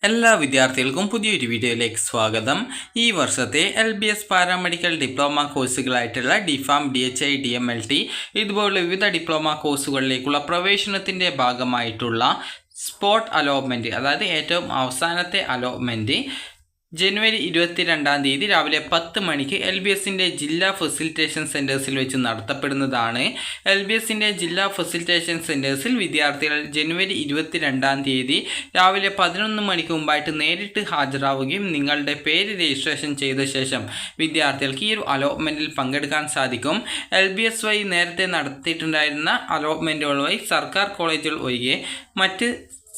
എല്ലാ വിദ്യാർത്ഥികൾക്കും പുതിയൊരു വീഡിയോയിലേക്ക് സ്വാഗതം. ഈ വർഷത്തെ LBS പാരാമെഡിക്കൽ ഡിപ്ലോമ കോഴ്സുകളായിട്ടുള്ള DPharm, DHI, DMLT ഇതുപോലുള്ള വിവിധ ഡിപ്ലോമ കോഴ്സുകളിലേക്കുള്ള പ്രവേശനത്തിൻ്റെ ഭാഗമായിട്ടുള്ള സ്പോട്ട് അലോട്ട്മെൻറ്റ്, അതായത് ഏറ്റവും അവസാനത്തെ അലോട്ട്മെൻറ്റ് ജനുവരി 22 രാവിലെ 10 മണിക്ക് LBSൻ്റെ ജില്ലാ ഫെസിലിറ്റേഷൻ സെൻറ്റേഴ്സിൽ വെച്ച് നടത്തപ്പെടുന്നതാണ്. LBSൻ്റെ ജില്ലാ ഫെസിലിറ്റേഷൻ സെൻറ്റേഴ്സിൽ വിദ്യാർത്ഥികൾ ജനുവരി 22 രാവിലെ 11 മണിക്ക് മുമ്പായിട്ട് നേരിട്ട് ഹാജരാവുകയും നിങ്ങളുടെ പേര് രജിസ്ട്രേഷൻ ചെയ്ത ശേഷം വിദ്യാർത്ഥികൾക്ക് ഈ ഒരു അലോട്ട്മെൻറ്റിൽ പങ്കെടുക്കാൻ സാധിക്കും. LBS വഴി നേരത്തെ നടത്തിയിട്ടുണ്ടായിരുന്ന അലോട്ട്മെൻറ്റുകൾ വഴി സർക്കാർ കോളേജുകൾ ഒഴികെ മറ്റ്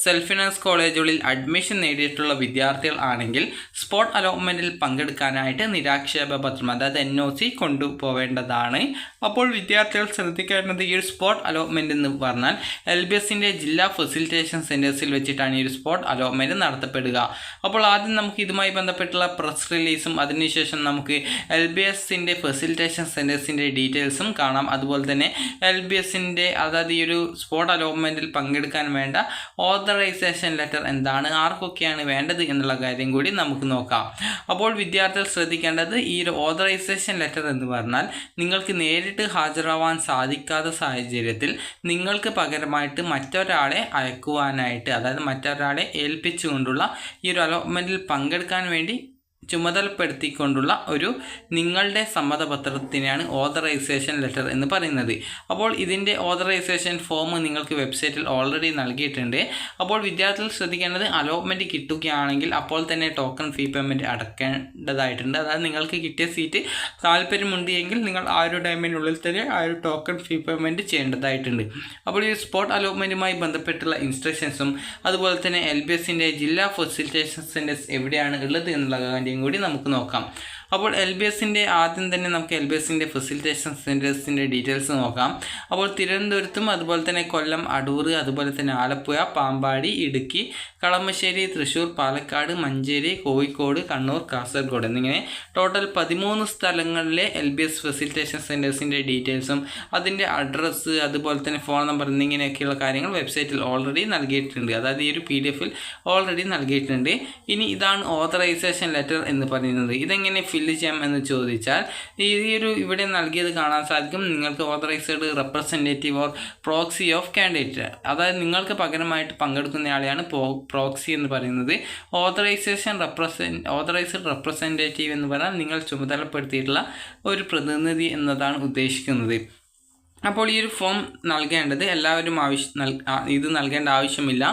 സെൽഫ് ഫിനാൻസ് കോളേജുകളിൽ അഡ്മിഷൻ നേടിയിട്ടുള്ള വിദ്യാർത്ഥികൾ ആണെങ്കിൽ സ്പോട്ട് അലോട്ട്മെൻറ്റിൽ പങ്കെടുക്കാനായിട്ട് നിരാക്ഷേപ പത്രം, അതായത് NOC കൊണ്ടുപോവേണ്ടതാണ്. അപ്പോൾ വിദ്യാർത്ഥികൾ ശ്രദ്ധിക്കേണ്ടത്, ഈ ഒരു സ്പോട്ട് അലോട്ട്മെൻറ്റ് എന്ന് പറഞ്ഞാൽ LBSൻ്റെ ജില്ലാ ഫെസിലിറ്റേഷൻ സെൻറ്റേഴ്സിൽ വെച്ചിട്ടാണ് ഈ ഒരു സ്പോട്ട് അലോട്ട്മെൻറ്റ് നടത്തപ്പെടുക. അപ്പോൾ ആദ്യം നമുക്ക് ഇതുമായി ബന്ധപ്പെട്ടുള്ള പ്രസ് റിലീസും അതിനുശേഷം നമുക്ക് LBSൻ്റെ ഫെസിലിറ്റേഷൻ സെൻറ്റേഴ്സിൻ്റെ ഡീറ്റെയിൽസും കാണാം. അതുപോലെ തന്നെ LBSൻ്റെ, അതായത് ഈ ഒരു സ്പോട്ട് അലോട്ട്മെൻറ്റിൽ പങ്കെടുക്കാൻ വേണ്ട ഓതറൈസേഷൻ ലെറ്റർ എന്താണ്, ആർക്കൊക്കെയാണ് വേണ്ടത് എന്നുള്ള കാര്യം കൂടി നമുക്ക് നോക്കാം. അപ്പോൾ വിദ്യാർത്ഥികൾ ശ്രദ്ധിക്കേണ്ടത്, ഈ ഒരു ഓതറൈസേഷൻ ലെറ്റർ എന്ന് പറഞ്ഞാൽ നിങ്ങൾക്ക് നേരിട്ട് ഹാജരാവാൻ സാധിക്കാത്ത സാഹചര്യത്തിൽ നിങ്ങൾക്ക് പകരമായിട്ട് മറ്റൊരാളെ അയക്കുവാനായിട്ട്, അതായത് മറ്റൊരാളെ ഏൽപ്പിച്ചുകൊണ്ടുള്ള ഈ ഒരു അലോട്ട്മെൻറ്റിൽ പങ്കെടുക്കാൻ വേണ്ടി ചുമതലപ്പെടുത്തിക്കൊണ്ടുള്ള ഒരു നിങ്ങളുടെ സമ്മതപത്രത്തിനെയാണ് ഓതറൈസേഷൻ ലെറ്റർ എന്ന് പറയുന്നത്. അപ്പോൾ ഇതിൻ്റെ ഓതറൈസേഷൻ ഫോം നിങ്ങൾക്ക് വെബ്സൈറ്റിൽ ഓൾറെഡി നൽകിയിട്ടുണ്ട്. അപ്പോൾ വിദ്യാർത്ഥികൾ ശ്രദ്ധിക്കേണ്ടത്, അലോട്ട്മെൻറ്റ് കിട്ടുകയാണെങ്കിൽ അപ്പോൾ തന്നെ ടോക്കൺ ഫീ പേയ്മെൻറ്റ് അടക്കേണ്ടതായിട്ടുണ്ട്. അതായത് നിങ്ങൾക്ക് കിട്ടിയ സീറ്റ് താല്പര്യമുണ്ട് എങ്കിൽ നിങ്ങൾ ആ ഒരു ടൈമിനുള്ളിൽ തന്നെ ആ ഒരു ടോക്കൺ ഫീ പേയ്മെൻറ്റ് ചെയ്യേണ്ടതായിട്ടുണ്ട്. അപ്പോൾ ഈ സ്പോട്ട് അലോട്ട്മെൻറ്റുമായി ബന്ധപ്പെട്ടുള്ള ഇൻസ്ട്രക്ഷൻസും അതുപോലെ തന്നെ LBSൻ്റെ ജില്ലാ ഫെസിലിറ്റേഷൻ സെൻറ്റേഴ്സ് എവിടെയാണ് ഉള്ളത് എന്നുള്ള കാര്യം കൂടി നമുക്ക് നോക്കാം. അപ്പോൾ LBSൻ്റെ ആദ്യം തന്നെ നമുക്ക് LBSൻ്റെ ഫെസിലിറ്റേഷൻ സെൻറ്റേഴ്സിൻ്റെ ഡീറ്റെയിൽസ് നോക്കാം. അപ്പോൾ തിരുവനന്തപുരത്തും അതുപോലെ തന്നെ കൊല്ലം, അടൂർ, അതുപോലെ തന്നെ ആലപ്പുഴ, പാമ്പാടി, ഇടുക്കി, കളമശ്ശേരി, തൃശ്ശൂർ, പാലക്കാട്, മഞ്ചേരി, കോഴിക്കോട്, കണ്ണൂർ, കാസർഗോഡ് എന്നിങ്ങനെ ടോട്ടൽ 13 സ്ഥലങ്ങളിലെ LBS ഫെസിലിറ്റേഷൻ സെൻറ്റേഴ്സിൻ്റെ ഡീറ്റെയിൽസും അതിൻ്റെ അഡ്രസ്സ് അതുപോലെ തന്നെ ഫോൺ നമ്പർ എന്നിങ്ങനെയൊക്കെയുള്ള കാര്യങ്ങൾ വെബ്സൈറ്റിൽ ഓൾറെഡി നൽകിയിട്ടുണ്ട്. അതായത് ഈ ഒരു PDF ഓൾറെഡി നൽകിയിട്ടുണ്ട്. ഇനി ഇതാണ് ഓതറൈസേഷൻ ലെറ്റർ എന്ന് പറയുന്നത്. ഇതെങ്ങനെ ഫില്ല് ചെയ്യാം എന്ന് ചോദിച്ചാൽ, ഈ ഒരു ഇവിടെ നൽകിയത് കാണാൻ സാധിക്കും. നിങ്ങൾക്ക് authorised representative or proxy of candidate, അതായത് നിങ്ങൾക്ക് പകരമായിട്ട് പങ്കെടുക്കുന്നയാളെയാണ് പ്രോക്സി എന്ന് പറയുന്നത്. ഓതറൈസ്ഡ് റെപ്രസെൻറ്റേറ്റീവ് എന്ന് പറഞ്ഞാൽ നിങ്ങൾ ചുമതലപ്പെടുത്തിയിട്ടുള്ള ഒരു പ്രതിനിധി എന്നതാണ് ഉദ്ദേശിക്കുന്നത്. അപ്പോൾ ഈ ഒരു ഫോം നൽകേണ്ടത് എല്ലാവരും ഇത് നൽകേണ്ട ആവശ്യമില്ല.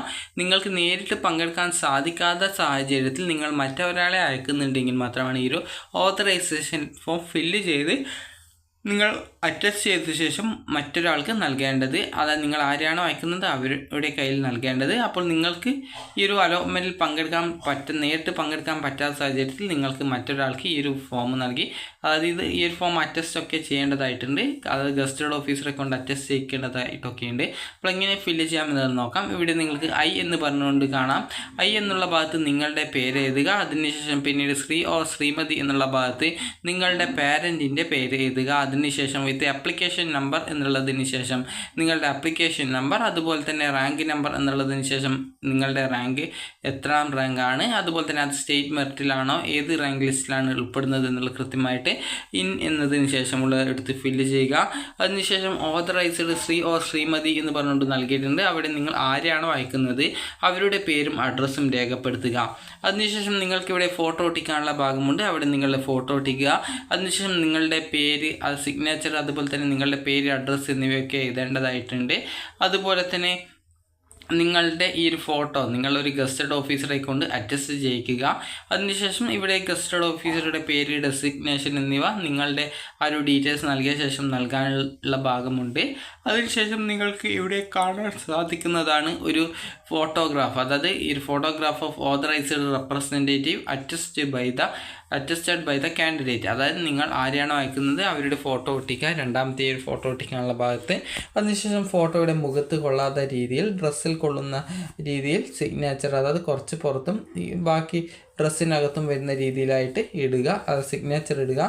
നിങ്ങൾക്ക് നേരിട്ട് പങ്കെടുക്കാൻ സാധിക്കാത്ത സാഹചര്യത്തിൽ നിങ്ങൾ മറ്റൊരാളെ അയക്കുന്നുണ്ടെങ്കിൽ മാത്രമാണ് ഈ ഒരു ഓതറൈസേഷൻ ഫോം ഫില്ല് ചെയ്ത് നിങ്ങൾ അറ്റസ്റ്റ് ചെയ്ത ശേഷം മറ്റൊരാൾക്ക് നൽകേണ്ടത്. അതായത് നിങ്ങൾ ആരെയാണോ അയക്കുന്നത് അവരുടെ കയ്യിൽ നൽകേണ്ടത്. അപ്പോൾ നിങ്ങൾക്ക് ഈ ഒരു അലോട്ട്മെൻറ്റിൽ നേരിട്ട് പങ്കെടുക്കാൻ പറ്റാത്ത സാഹചര്യത്തിൽ നിങ്ങൾക്ക് മറ്റൊരാൾക്ക് ഈ ഒരു ഫോം നൽകി, അതായത് ഈ ഒരു ഫോം അറ്റസ്റ്റ് ഒക്കെ ചെയ്യേണ്ടതായിട്ടുണ്ട്. അതായത് ഗസ്റ്റഡ് ഓഫീസറെ കൊണ്ട് അറ്റസ്റ്റ് ചെയ്യേണ്ടതായിട്ടൊക്കെ ഉണ്ട്. അപ്പോൾ എങ്ങനെ ഫില്ല് ചെയ്യാമെന്നത് നോക്കാം. ഇവിടെ നിങ്ങൾക്ക് I എന്ന് പറഞ്ഞുകൊണ്ട് കാണാം. I എന്നുള്ള ഭാഗത്ത് നിങ്ങളുടെ പേര് എഴുതുക. അതിനുശേഷം പിന്നീട് ശ്രീ ഓർ ശ്രീമതി എന്നുള്ള ഭാഗത്ത് നിങ്ങളുടെ പാരൻറ്റിൻ്റെ പേര് എഴുതുക. അതിനുശേഷം വിത്ത് ആപ്ലിക്കേഷൻ നമ്പർ എന്നുള്ളതിന് ശേഷം നിങ്ങളുടെ ആപ്ലിക്കേഷൻ നമ്പർ, അതുപോലെ തന്നെ റാങ്ക് നമ്പർ എന്നുള്ളതിന് ശേഷം നിങ്ങളുടെ റാങ്ക് എത്രാം റാങ്കാണ്, അതുപോലെ തന്നെ അത് സ്റ്റേറ്റ് മെറിറ്റിലാണോ ഏത് റാങ്ക് ലിസ്റ്റിലാണ് ഉൾപ്പെടുന്നത് എന്നുള്ളത് കൃത്യമായിട്ട് ഇൻ എന്നതിന് ശേഷമുള്ള എടുത്ത് ഫില്ല് ചെയ്യുക. അതിനുശേഷം ഓതറൈസ്ഡ് ശ്രീ ഓർ ശ്രീമതി എന്ന് പറഞ്ഞുകൊണ്ട് നൽകിയിട്ടുണ്ട്. അവിടെ നിങ്ങൾ ആരെയാണോ അയക്കുന്നത് അവരുടെ പേരും അഡ്രസ്സും രേഖപ്പെടുത്തുക. അതിനുശേഷം നിങ്ങൾക്കിവിടെ ഫോട്ടോ ഒട്ടിക്കാനുള്ള ഭാഗമുണ്ട്. അവിടെ നിങ്ങളുടെ ഫോട്ടോ ഒട്ടിക്കുക. അതിനുശേഷം നിങ്ങളുടെ പേര്, സിഗ്നേച്ചർ, അതുപോലെ തന്നെ നിങ്ങളുടെ പേര്, അഡ്രസ്സ് എന്നിവയൊക്കെ എഴുതേണ്ടതായിട്ടുണ്ട്. അതുപോലെ തന്നെ നിങ്ങളുടെ ഈ ഒരു ഫോട്ടോ നിങ്ങളൊരു ഗസ്റ്റഡ് ഓഫീസറെ കൊണ്ട് അറ്റസ്റ്റ് ചെയ്യിക്കുക. അതിനുശേഷം ഇവിടെ ഗസ്റ്റഡ് ഓഫീസറുടെ പേര്, ഡെസിഗ്നേഷൻ എന്നിവ നിങ്ങളുടെ ആ ഒരു ഡീറ്റെയിൽസ് നൽകിയ ശേഷം നൽകാനുള്ള ഭാഗമുണ്ട്. അതിനുശേഷം നിങ്ങൾക്ക് ഇവിടെ കാണാൻ സാധിക്കുന്നതാണ് ഒരു ഫോട്ടോഗ്രാഫ്, അതായത് ഈ ഒരു photograph of authorised representative attested by the candidate, അതായത് നിങ്ങൾ ആരെയാണോ അയക്കുന്നത് അവരുടെ ഫോട്ടോ ഒട്ടിക്കുക. രണ്ടാമത്തെ ഒരു ഫോട്ടോ ഒട്ടിക്കാനുള്ള ഭാഗത്ത്. അതിനുശേഷം ഫോട്ടോയുടെ മുഖത്ത് കൊള്ളാത്ത രീതിയിൽ, ഡ്രസ്സിൽ കൊള്ളുന്ന രീതിയിൽ സിഗ്നേച്ചർ, അതായത് കുറച്ച് പുറത്തും ബാക്കി ഡ്രസ്സിനകത്തും വരുന്ന രീതിയിലായിട്ട് ഇടുക, അത് സിഗ്നേച്ചർ ഇടുക.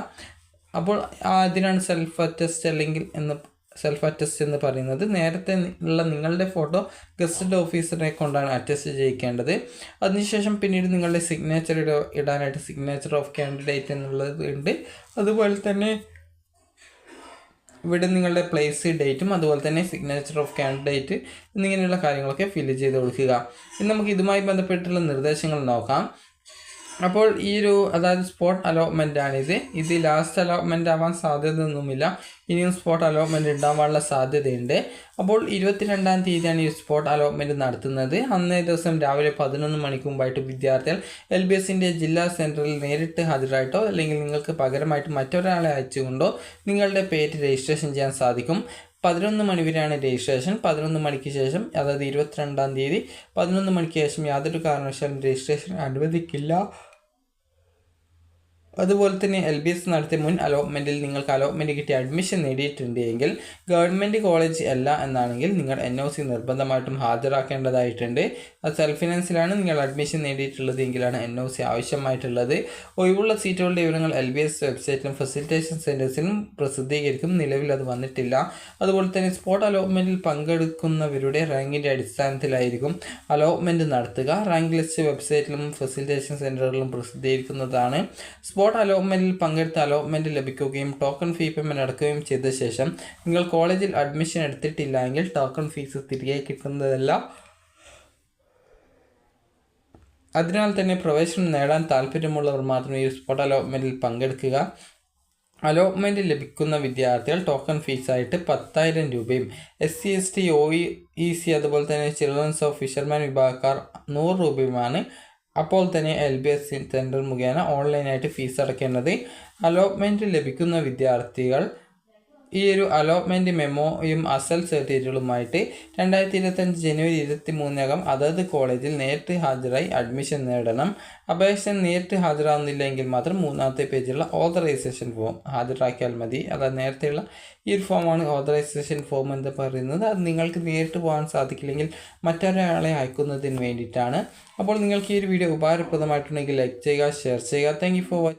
അപ്പോൾ അതിനാണ് സെൽഫ് അറ്റസ്റ്റ് അല്ലെങ്കിൽ എന്ന് സെൽഫ് അറ്റസ്റ്റ് എന്ന് പറയുന്നത്. നേരത്തെ ഉള്ള നിങ്ങളുടെ ഫോട്ടോ ഗസറ്റഡ് ഓഫീസറെ കൊണ്ടാണ് അറ്റസ്റ്റ് ചെയ്യിക്കേണ്ടത്. അതിനുശേഷം പിന്നീട് നിങ്ങളുടെ സിഗ്നേച്ചർ ഇടാനായിട്ട് സിഗ്നേച്ചർ ഓഫ് കാൻഡിഡേറ്റ് എന്നുള്ളത് ഉണ്ട്. അതുപോലെ തന്നെ ഇവിടെ നിങ്ങളുടെ പ്ലേസ്, ഡേറ്റും അതുപോലെ തന്നെ സിഗ്നേച്ചർ ഓഫ് കാൻഡിഡേറ്റ് എന്നിങ്ങനെയുള്ള കാര്യങ്ങളൊക്കെ ഫില്ല് ചെയ്ത് കൊടുക്കുക. ഇനി നമുക്ക് ഇതുമായി ബന്ധപ്പെട്ടുള്ള നിർദ്ദേശങ്ങൾ നോക്കാം. അപ്പോൾ അതായത് സ്പോട്ട് അലോട്ട്മെൻ്റ് ആണിത്. ഇത് ലാസ്റ്റ് അലോട്ട്മെൻ്റ് ആവാൻ സാധ്യതയൊന്നുമില്ല. ഇനിയും സ്പോട്ട് അലോട്ട്മെൻറ്റ് ഉണ്ടാവാനുള്ള സാധ്യതയുണ്ട്. അപ്പോൾ 22-ാം തീയതിയാണ് ഈ സ്പോട്ട് അലോട്ട്മെൻറ്റ് നടത്തുന്നത്. അന്നേ ദിവസം രാവിലെ 11 മണിക്ക് മുമ്പായിട്ട് വിദ്യാർത്ഥികൾ LBSൻ്റെ ജില്ലാ സെൻറ്ററിൽ നേരിട്ട് ഹാജരായിട്ടോ അല്ലെങ്കിൽ നിങ്ങൾക്ക് പകരമായിട്ട് മറ്റൊരാളെ അയച്ചുകൊണ്ടോ നിങ്ങളുടെ പേര് രജിസ്ട്രേഷൻ ചെയ്യാൻ സാധിക്കും. 11 മണി വരെയാണ് രജിസ്ട്രേഷൻ. 11 മണിക്ക് ശേഷം, അതായത് 22-ാം തീയതി 11 മണിക്ക് ശേഷം യാതൊരു കാരണവശാലും രജിസ്ട്രേഷൻ അനുവദിക്കില്ല. അതുപോലെ തന്നെ LBS നടത്തിയ മുൻ അലോട്ട്മെൻറ്റിൽ നിങ്ങൾക്ക് അലോട്ട്മെൻറ്റ് കിട്ടി അഡ്മിഷൻ നേടിയിട്ടുണ്ട് എങ്കിൽ ഗവൺമെൻറ് കോളേജ് അല്ല എന്നാണെങ്കിൽ നിങ്ങൾ NOC നിർബന്ധമായിട്ടും ഹാജരാക്കേണ്ടതായിട്ടുണ്ട്. അത് സെൽഫ് ഫിനാൻസിലാണ് നിങ്ങൾ അഡ്മിഷൻ നേടിയിട്ടുള്ളത് എങ്കിലാണ് NOC ആവശ്യമായിട്ടുള്ളത്. ഒഴിവുള്ള സീറ്റുകളുടെ വിവരങ്ങൾ LBS വെബ്സൈറ്റിലും ഫെസിലിറ്റേഷൻ സെൻറ്റേഴ്സിലും പ്രസിദ്ധീകരിക്കും. നിലവിൽ അത് വന്നിട്ടില്ല. അതുപോലെ തന്നെ സ്പോട്ട് അലോട്ട്മെൻറ്റിൽ പങ്കെടുക്കുന്നവരുടെ റാങ്കിൻ്റെ അടിസ്ഥാനത്തിലായിരിക്കും അലോട്ട്മെൻറ്റ് നടത്തുക. റാങ്ക് ലിസ്റ്റ് വെബ്സൈറ്റിലും ഫെസിലിറ്റേഷൻ സെൻറ്ററുകളിലും പ്രസിദ്ധീകരിക്കുന്നതാണ്. സ്പോട്ട് അലോട്ട്മെൻറ്റിൽ പങ്കെടുത്ത അലോട്ട്മെൻറ്റ് ലഭിക്കുകയും ടോക്കൺ ഫീ പേയ്മെൻറ്റ് അടക്കുകയും ചെയ്ത ശേഷം നിങ്ങൾ കോളേജിൽ അഡ്മിഷൻ എടുത്തിട്ടില്ല എങ്കിൽ ടോക്കൺ ഫീസ് തിരികെ കിട്ടുന്നതല്ല. അതിനാൽ തന്നെ പ്രവേശനം നേടാൻ താല്പര്യമുള്ളവർ മാത്രമേ ഈ സ്പോട്ട് അലോട്ട്മെൻറ്റിൽ പങ്കെടുക്കുക. അലോട്ട്മെൻറ്റ് ലഭിക്കുന്ന വിദ്യാർത്ഥികൾ ടോക്കൺ ഫീസായിട്ട് 10,000 രൂപയും SC ST OEC അതുപോലെ തന്നെ ചിൽഡ്രൻസ് ഓഫ് ഫിഷർമാൻ വിഭാഗക്കാർ 100 രൂപയുമാണ്. അപ്പോൾ തന്നെ LBS സെൻറ്റർ മുഖേന ഓൺലൈനായിട്ട് ഫീസ് അടയ്ക്കേണ്ടത്. അലോട്ട്മെൻറ്റ് ലഭിക്കുന്ന വിദ്യാർത്ഥികൾ അലോട്ട്മെൻറ്റ് മെമ്മോയും അസൽ സർട്ടിഫിക്കറ്റുകളുമായിട്ട് 2025 ജനുവരി 23 അതത് കോളേജിൽ നേരിട്ട് ഹാജരായി അഡ്മിഷൻ നേടണം. അപേക്ഷ നേരിട്ട് ഹാജരാകുന്നില്ലെങ്കിൽ മാത്രം 3-ാമത്തെ പേജിലുള്ള ഓതറൈസേഷൻ ഫോം ഹാജരാക്കിയാൽ മതി. അതായത് നേരത്തെയുള്ള ഫോമാണ് ഓതറൈസേഷൻ ഫോം എന്ന് പറയുന്നത്. അത് നിങ്ങൾക്ക് നേരിട്ട് പോകാൻ സാധിക്കില്ലെങ്കിൽ മറ്റൊരാളെ അയക്കുന്നതിന് വേണ്ടിയിട്ടാണ്. അപ്പോൾ നിങ്ങൾക്ക് ഈ വീഡിയോ ഉപകാരപ്രദമായിട്ടുണ്ടെങ്കിൽ ലൈക്ക് ചെയ്യുക, ഷെയർ ചെയ്യുക. Thank you for watching.